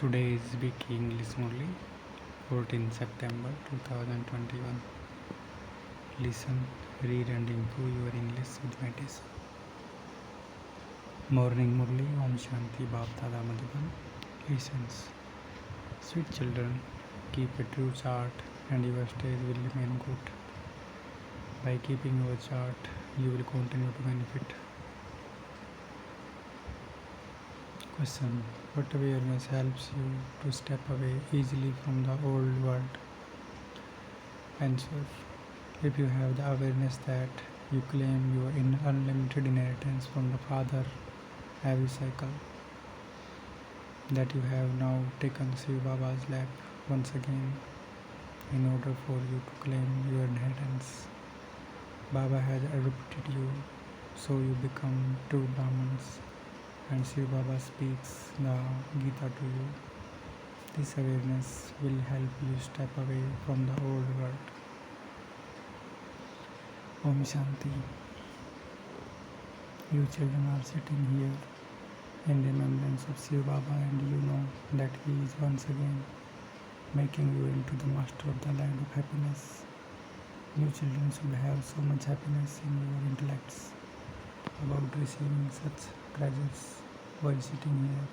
Today is week English Murali, 14 September 2021. Listen, read and improve your English with meditation. Morning Murali, Om Shanti Bab Dada Madhuban. Listens. Sweet children, keep a true chart and your stage will remain good. By keeping your chart, you will continue to benefit. Question. What awareness helps you to step away easily from the old world? Answer. If you have the awareness that you claim your unlimited inheritance from the Father every cycle, that you have now taken Shiv Baba's lap once again in order for you to claim your inheritance. Baba has adopted you, so you become true Brahmins, and Shiv Baba speaks the Gita to you. This awareness will help you step away from the old world. Om Shanti. You children are sitting here in remembrance of Shiv Baba, and you know that he is once again making you into the master of the land of happiness. You children should have so much happiness in your intellects about receiving such treasures while sitting here.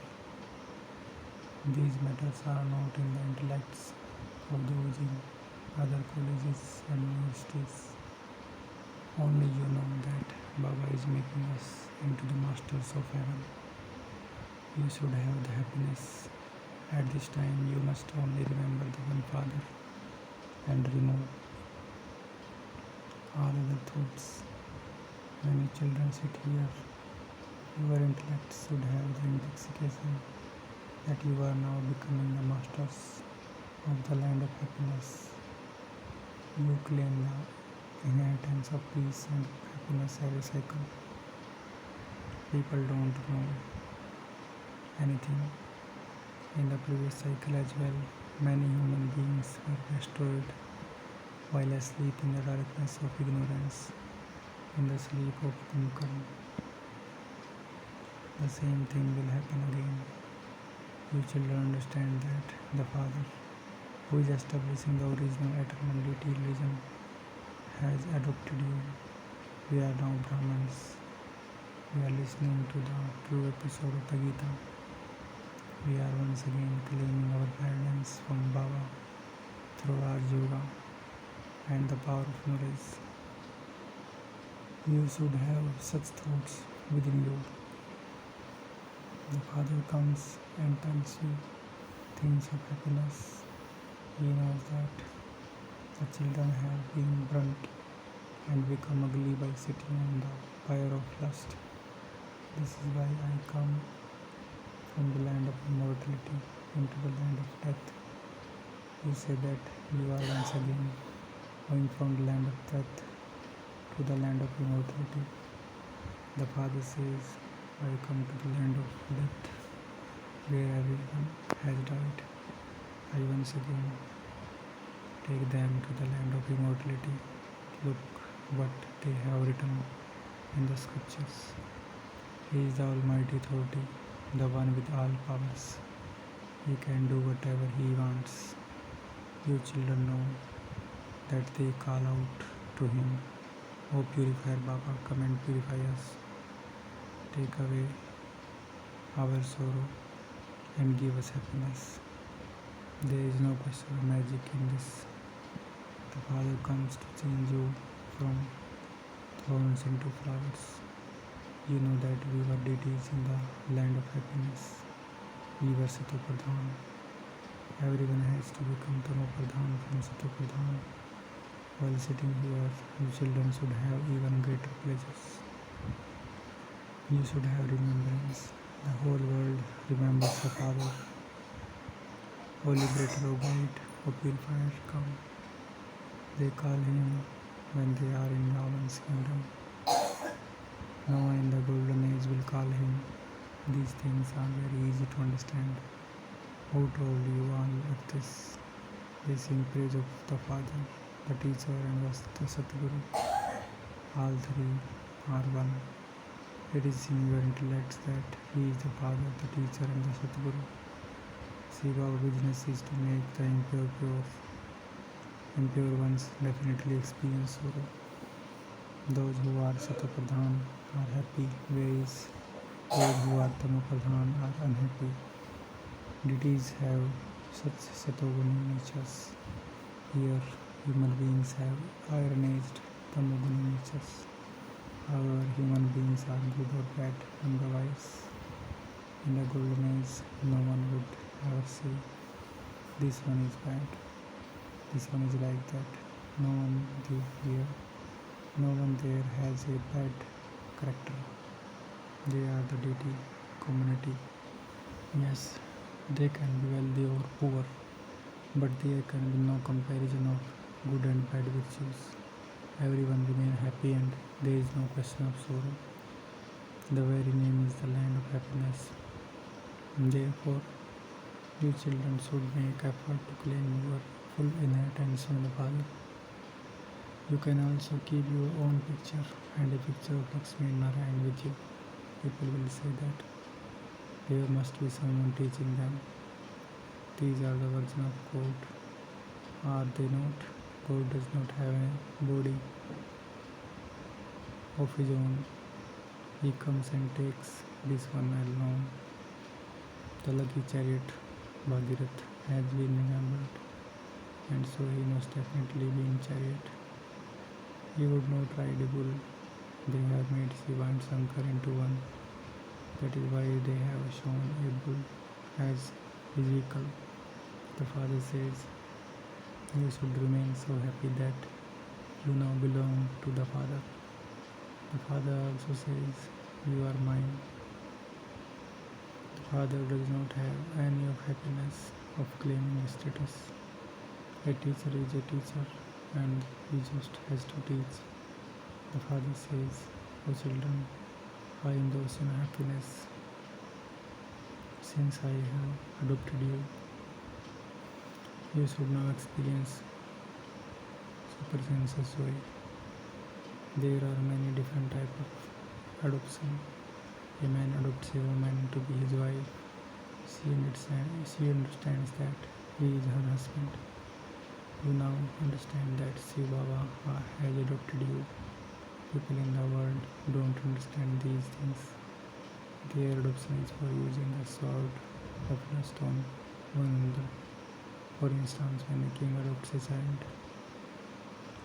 These matters are not in the intellects of those in other colleges and universities. Only you know that Baba is making us into the masters of heaven. You should have the happiness. At this time you must only remember the one Father and remove all other thoughts. When you children sit here, your intellect should have the intoxication that you are now becoming the masters of the land of happiness. You claim the inheritance of peace and happiness every cycle. People don't know anything. In the previous cycle as well, many human beings were destroyed while asleep in the darkness of ignorance, in the sleep of Kumkaran. The same thing will happen again. You children understand that the Father, who is establishing the original eternal deity religion, has adopted you. We are now Brahmins. We are listening to the true episode of the Gita. We are once again claiming our guidance from Baba through our yoga and the power of knowledge. You should have such thoughts within you. The Father comes and tells you things of happiness. He knows that the children have been burnt and become ugly by sitting on the fire of lust. This is why I come from the land of immortality into the land of death. You say that you are once again going from the land of death to the land of immortality. The Father says, I come to the land of death, where everyone has died. I once again take them to the land of immortality. Look what they have written in the scriptures. He is the Almighty Authority, the one with all powers. He can do whatever he wants. You children know that they call out to him, O Purifier Baba, come and purify us. Take away our sorrow and give us happiness. There is no question of magic in this. The Father comes to change you from thorns into flowers. You know that we were deities in the land of happiness. We were Satopradhan. Everyone has to become Tamopradhan from Satopradhan. While sitting here, you children should have even greater pleasures. You should have remembrance. The whole world remembers the Father. O Liberator, O Guide, O Purifier, come. They call him when they are in Ravan's kingdom. No one in the golden age will call him. These things are very easy to understand. Who told you all of this? They sing praise of the Father, the teacher, and the Satguru. All three are one. It is in your intellect that he is the Father, the teacher, and the Satguru. See, our business is to make the impure pure. Impure ones definitely experience sorrow. Those who are Satapradhan are happy, whereas those who are Tamapradhan are unhappy. Deities have such Satoguni natures. Here, human beings have iron-aged Tamoguni natures. However, human beings are good or bad number-wise. In the golden age, no one would ever say, this one is bad, this one is like that. No one here, no one there has a bad character. They are the deity community. Yes, they can be wealthy or poor, but there can be no comparison of good and bad virtues. Everyone remain happy and there is no question of sorrow. The very name is the land of happiness. Therefore, you children should make effort to claim your full inheritance from the Father. You can also keep your own picture and a picture of Lakshmi and Narayan with you. People will say that there must be someone teaching them. These are the version of God. Are they not? God does not have a body of his own. He comes and takes this one alone. The lucky chariot Bhagirath has been remembered, and so he must definitely be in chariot. He would not ride a bull. They have made Shiva and Shankar into one. That is why they have shown a bull as his vehicle. The Father says, you should remain so happy that you now belong to the Father. The Father also says, you are mine. The Father does not have any of happiness of claiming status. A teacher is a teacher and he just has to teach. The Father says, O children, I am the ocean of happiness. Since I have adopted you, you should now experience super senses joy. There are many different types of adoption. A man adopts a woman to be his wife. She understands that he is her husband. You now understand that Shiva Baba has adopted you. People in the world don't understand these things. Their adoption is for using the sword of the stone one another. For instance, when a king adopts a child,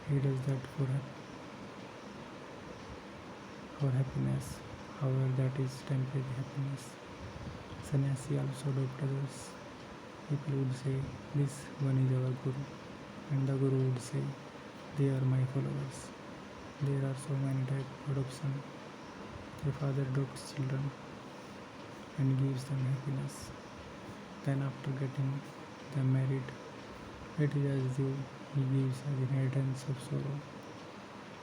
he does that for happiness. However, that is temporary happiness. Sannyasi also adopt others. People would say, this one is our Guru, and the Guru would say, they are my followers. There are so many types of adoption. A father adopts children and gives them happiness. Then after getting them married, it is as though he gives an inheritance of sorrow.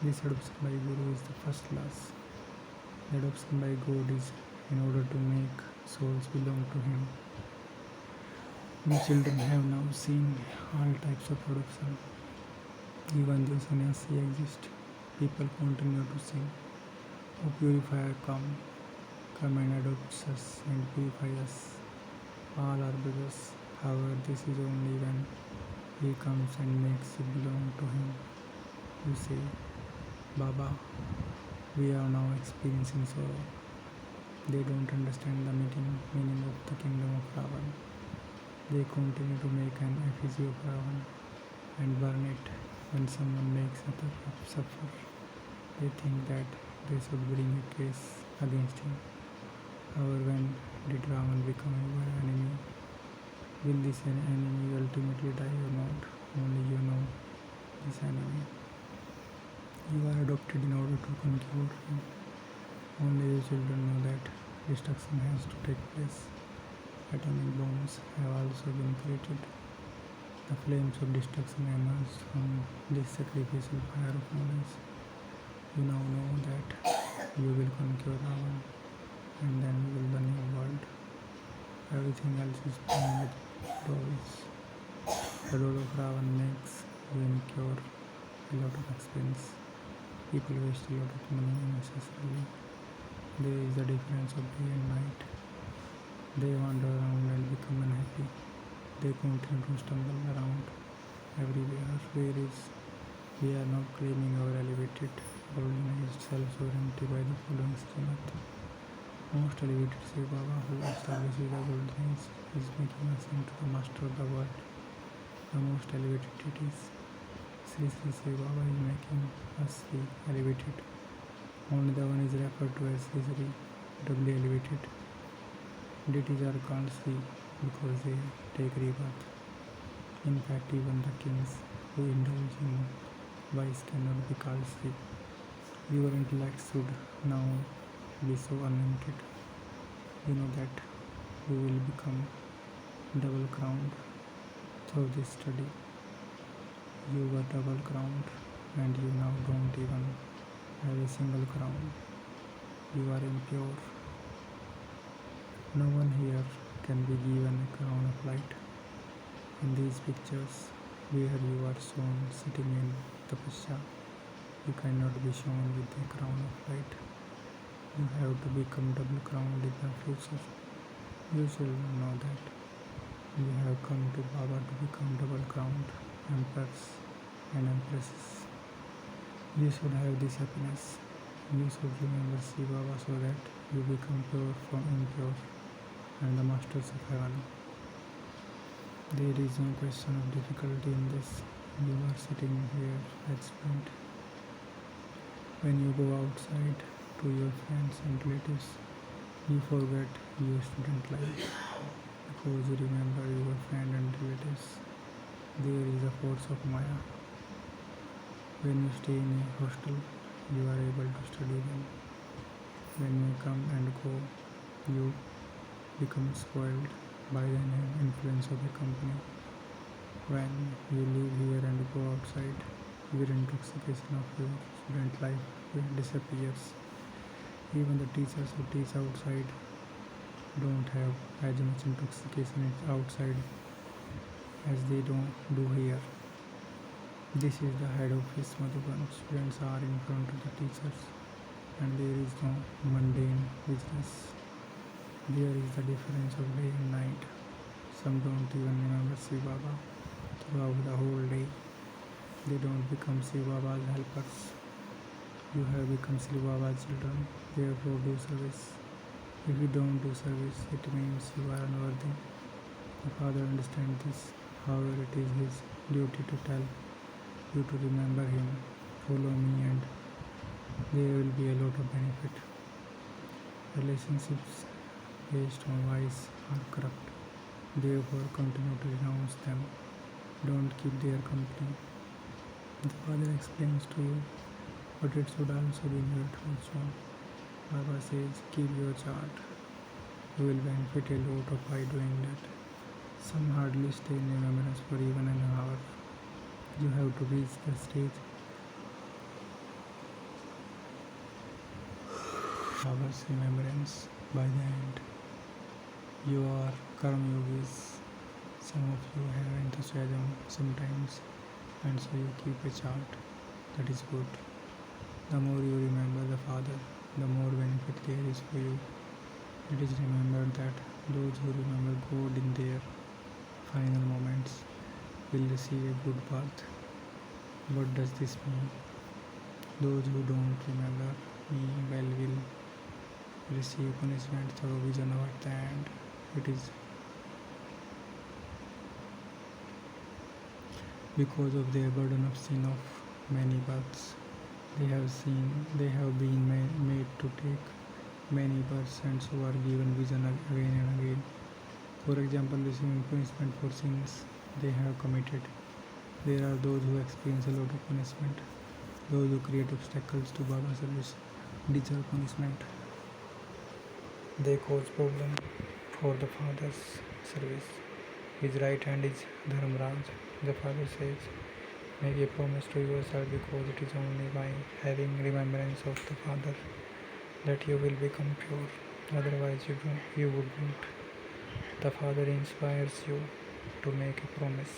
This adoption by Guru is the first class. The adoption by God is in order to make souls belong to him. You children have now seen all types of adoption. Even though sannyasi exists, people continue to sing, O purifier, come and adopt us and purify us. All are brothers. However, this is only when he comes and makes you belong to him. You say, Baba, we are now experiencing sorrow. They don't understand the meaning of the kingdom of Ravan. They continue to make an effigy of Ravan and burn it. When someone makes others suffer, they think that they should bring a case against him. However, when did Ravan become your enemy? Will this enemy ultimately die or not? Only you know this enemy. You are adopted in order to conquer him. Only you children know that destruction has to take place. Atomic bombs have also been created. The flames of destruction emerge from this sacrificial fire of knowledge. You now know that you will conquer Ravan and then you will burn your world. Everything else is playing with dolls. The doll of Ravan makes you incur a lot of expense. People waste a lot of money unnecessarily. There is the difference of day and night. They wander around and become unhappy. they continue to stumble around everywhere. Where is we are now claiming our elevated, organized self-sovereignty by the following schemata. Most elevated Shiv Baba who establishes the golden age is making us into the master of the world. The most elevated deities, Sri Sri Shiv Baba is making us the elevated. Only the one is referred to as Sri Sri, doubly elevated. Deities are called Sri because they take rebirth. In fact, even the kings who indulge in vice cannot be called Sri. Your intellect should now be so unlimited. You know that you will become double crowned through this study. You were double crowned and you now don't even have a single crown. You are impure. No one here can be given a crown of light. In these pictures where you are shown sitting in tapasya, you cannot be shown with a crown of light. You have to become double crowned in the future. You should know that. You have come to Baba to become double crowned emperors and empresses. You should have this happiness. You should remember Shiv Baba so that you become pure from impure and the masters of heaven. There is no question of difficulty in this. You are sitting here explained. When you go outside to your friends and relatives, you forget your student life because you remember your friend and relatives. There is a force of Maya. When you stay in a hostel, you are able to study well. When you come and go, you become spoiled by the influence of the company. When you leave here and go outside, your intoxication of your student life disappears. Even the teachers who teach outside don't have as much intoxication outside as they don't do here. This is the head office Madhuban. Students are in front of the teachers and there is no mundane business. There is the difference of day and night. Some don't even remember Shiv Baba throughout the whole day. They don't become Shiv Baba's helpers. You have become Shiv Baba's children, therefore do service. If you don't do service, it means you are unworthy. The Father understands this, however it is his duty to tell you to remember him, follow me and there will be a lot of benefit. Relationships based on vice are corrupt, therefore continue to renounce them. Don't keep their company. The Father explains to you, but it should also be in your thoughts. Baba says, keep your chart. You will benefit a lot of by doing that. Some hardly stay in remembrance for even an hour. You have to reach the stage Baba's remembrance by the end. You are Karma Yogis. Some of you have enthusiasm sometimes and so you keep a chart. That is good. The more you remember the Father, the more benefit there is for you. It is remembered that those who remember God in their final moments will receive a good birth. What does this mean? Those who don't remember me well will receive punishment through vision at the end. It is because of their burden of sin of many births. They have been made to take many births and so are given vision again and again. For example, receiving punishment for sins they have committed. There are those who experience a lot of punishment. Those who create obstacles to Baba service deserve punishment. They cause problem for the Father's service. His right hand is Dharmraj. The Father says, make a promise to yourself because it is only by having remembrance of the Father that you will become pure. Otherwise you wouldn't. The Father inspires you to make a promise.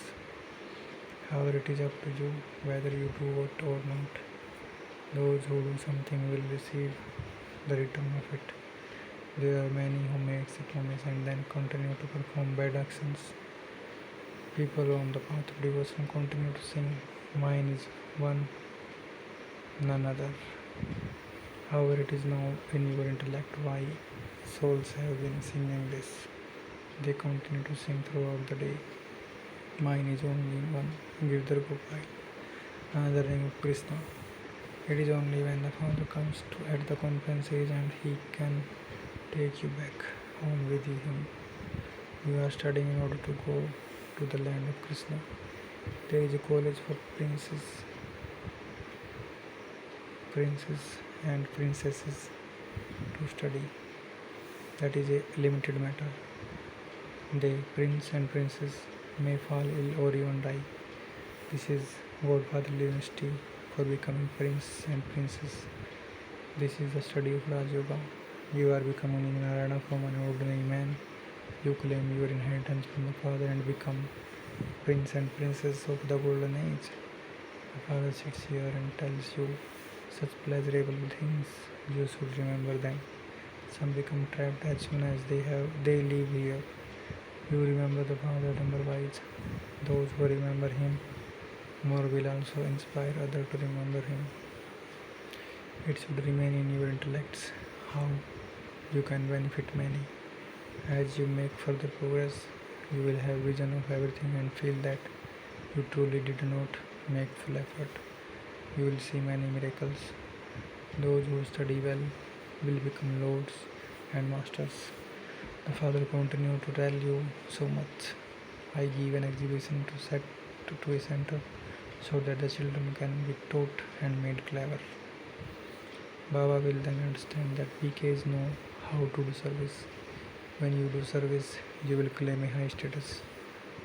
However, it is up to you whether you do it or not. Those who do something will receive the return of it. There are many who makes a promise and then continue to perform bad actions. People on the path of devotion continue to sing, mine is one, none other. However, it is now in your intellect why souls have been singing this. They continue to sing throughout the day. Mine is only one, Girdhar Gopal, another name of Krishna. It is only when the Father comes to at the conference age and he can take you back home with him. You are studying in order to go to the land of Krishna. There is a college for princes and princesses to study. That is a limited matter. The prince and princess may fall ill or even die. This is Godfatherly dynasty for becoming prince and princess. This is the study of Raj Yoga. You are becoming in Narayana from an ordinary man. You claim your inheritance from the father and become prince and princess of the golden age. The father sits here and tells you such pleasurable things. You should remember them. Some become trapped as soon as they leave here. You remember the father number wise. Those who remember him more will also inspire others to remember him. It should remain in your intellects how you can benefit many. As you make further progress, you will have vision of everything and feel that you truly did not make full effort. You will see many miracles. Those who study well will become lords and masters. The father continued to tell you so much. I give an exhibition to a center so that the children can be taught and made clever. Baba will then understand that PKs know how to do service. When you do service, you will claim a high status.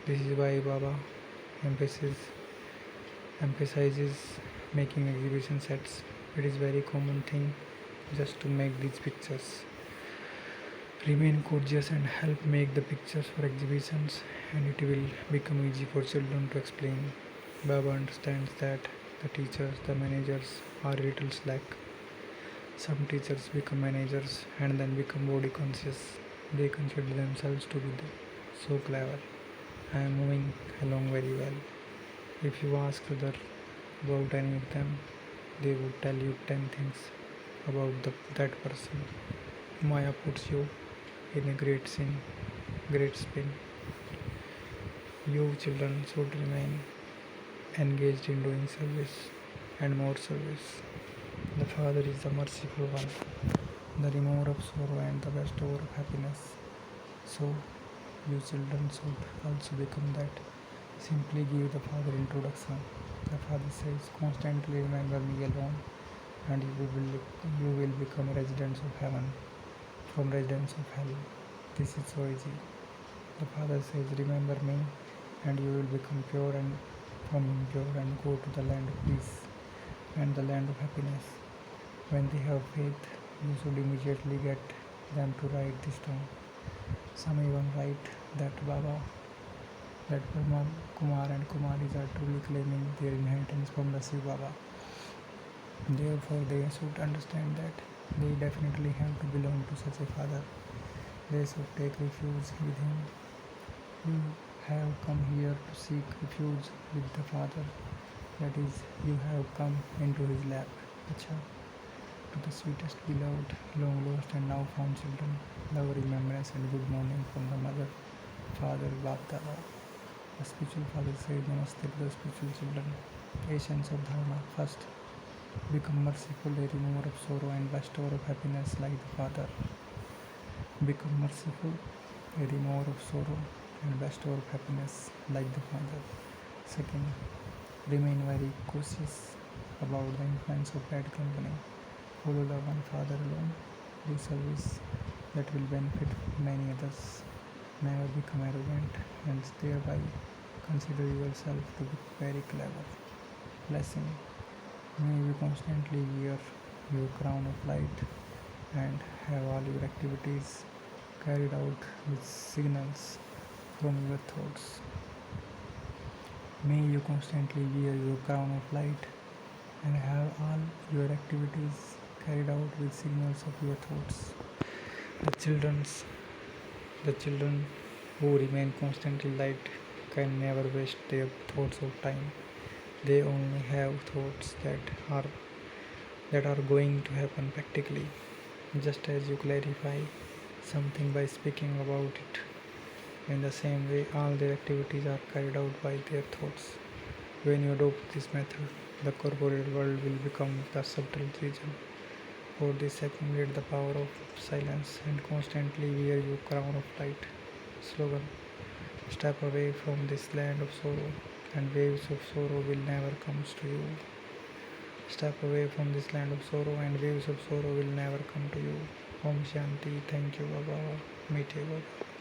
This is why Baba emphasizes making exhibition sets. It is very common thing just to make these pictures. Remain courteous and help make the pictures for exhibitions, and it will become easy for children to explain. Baba understands that the teachers, the managers are a little slack. Some teachers become managers and then become body conscious. They consider themselves to be so clever. I am moving along very well. If you ask others about any of them, they would tell you 10 things about that person. Maya puts you in a great spin. You children should remain engaged in doing service and more service. The Father is the merciful one, the remover of sorrow and the bestower of happiness. So, you children should also become that. Simply give the Father introduction. The Father says, constantly remember me alone, and you will become residents of heaven from residents of hell. This is so easy. The Father says, remember me, and you will become pure and from impure and go to the land of peace and the land of happiness. When they have faith, you should immediately get them to write this down. Some even write that Baba, that Brahma, Kumar and Kumaris are truly claiming their inheritance from the Shiv Baba. Therefore, they should understand that they definitely have to belong to such a father. They should take refuge with him. You have come here to seek refuge with the Father. That is, you have come into his lap. Acha. To the sweetest beloved, long lost and now found children, love, remembrance and good morning from the mother, father, Bap Dada. The spiritual father says namaste to the spiritual children. Essence of Dharma. First, become merciful, a remover of sorrow and bestower of happiness like the Father. Become merciful, a remover of sorrow and bestower of happiness like the Father. Second, remain very cautious about the influence of bad company. Follow the one Father alone. Do service that will benefit many others. Never become arrogant and thereby consider yourself to be very clever. Blessing. May you constantly wear your crown of light and have all your activities carried out with signals from your thoughts. May you constantly wear your crown of light and have all your activities carried out with signals of your thoughts. The children who remain constantly light can never waste their thoughts of time. They only have thoughts that are going to happen practically. Just as you clarify something by speaking about it, in the same way, all their activities are carried out by their thoughts. When you adopt this method, the corporeal world will become the subtle region. For this, accumulate the power of silence and constantly wear your crown of light. Slogan: step away from this land of sorrow, and waves of sorrow will never come to you. Step away from this land of sorrow, and waves of sorrow will never come to you. Om Shanti. Thank you, Baba. Meet you, Baba.